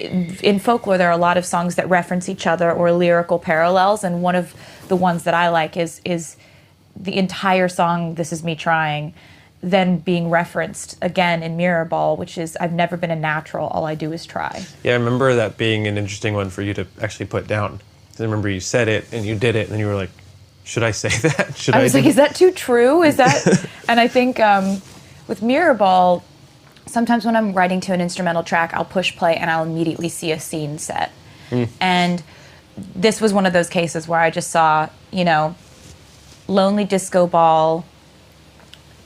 in folklore, there are a lot of songs that reference each other or lyrical parallels, and one of the ones that I like is the entire song, This Is Me Trying, then being referenced again in Mirrorball, which is, I've never been a natural, all I do is try. Yeah, I remember that being an interesting one for you to actually put down. I remember you said it, and you did it, and you were like, should I say that? I was like, is that too true? Is that... And I think with Mirrorball, sometimes when I'm writing to an instrumental track, I'll push play and I'll immediately see a scene set. And this was one of those cases where I just saw, you know, lonely disco ball,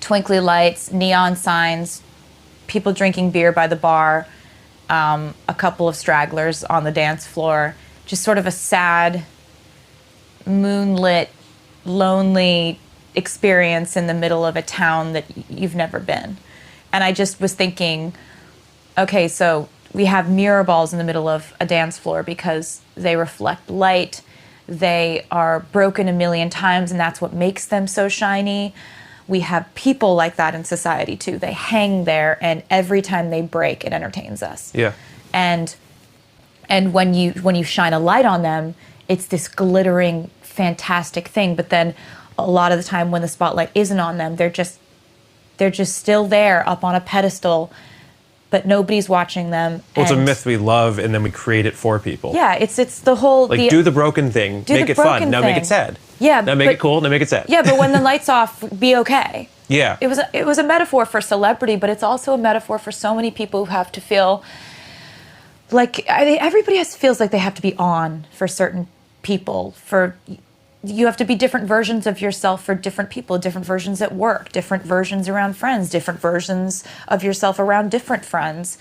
twinkly lights, neon signs, people drinking beer by the bar, a couple of stragglers on the dance floor, just sort of a sad, moonlit, lonely experience in the middle of a town that you've never been. And I just was thinking, okay, so we have mirror balls in the middle of a dance floor because they reflect light. They are broken a million times, and that's what makes them so shiny. We have people like that in society too. They hang there, and every time they break, it entertains us. Yeah. And when you shine a light on them, it's this glittering, fantastic thing. But then a lot of the time when the spotlight isn't on them, they're just still there up on a pedestal, but nobody's watching them. Well, it's a myth we love, and then we create it for people. Yeah, it's the whole... Like, do the broken thing, make it fun, now make it sad. Yeah. Now make it cool, now make it sad. Yeah, but when the light's off, be okay. Yeah. It was a metaphor for celebrity, but it's also a metaphor for so many people who have to feel like... everybody feels like they have to be on for certain people, you have to be different versions of yourself for different people, different versions at work, different versions around friends, different versions of yourself around different friends,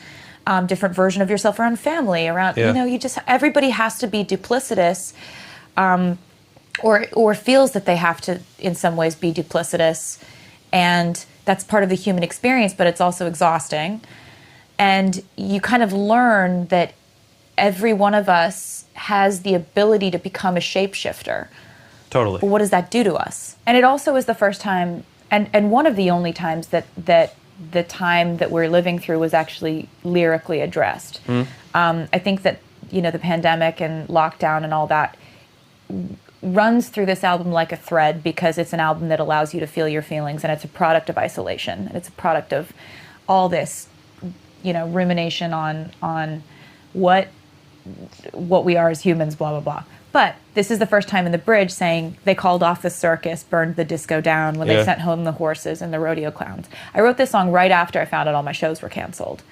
different version of yourself around family, around, you know, everybody has to be duplicitous, or feels that they have to, in some ways, be duplicitous. And that's part of the human experience, but it's also exhausting. And you kind of learn that every one of us has the ability to become a shapeshifter. Totally. But what does that do to us? And it also is the first time, and one of the only times that the time that we're living through was actually lyrically addressed. I think that, you know, the pandemic and lockdown and all that runs through this album like a thread, because it's an album that allows you to feel your feelings, and it's a product of isolation. And it's a product of all this, you know, rumination on what we are as humans, blah, blah, blah. But this is the first time in the bridge saying they called off the circus, burned the disco down, when they sent home the horses and the rodeo clowns. I wrote this song right after I found out all my shows were canceled.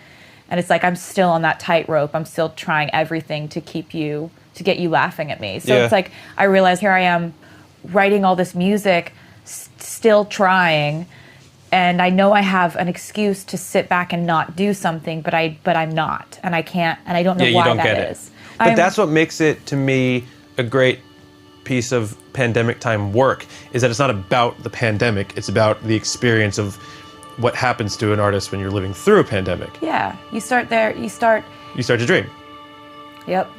And it's like, I'm still on that tightrope. I'm still trying everything to get you laughing at me. So it's like, I realize here I am writing all this music, still trying. And I know I have an excuse to sit back and not do something, but I'm not. And I can't, and I don't know why that is. But that's what makes it, to me, a great piece of pandemic time work, is that it's not about the pandemic, it's about the experience of what happens to an artist when you're living through a pandemic. Yeah, you start there, you start to dream. Yep.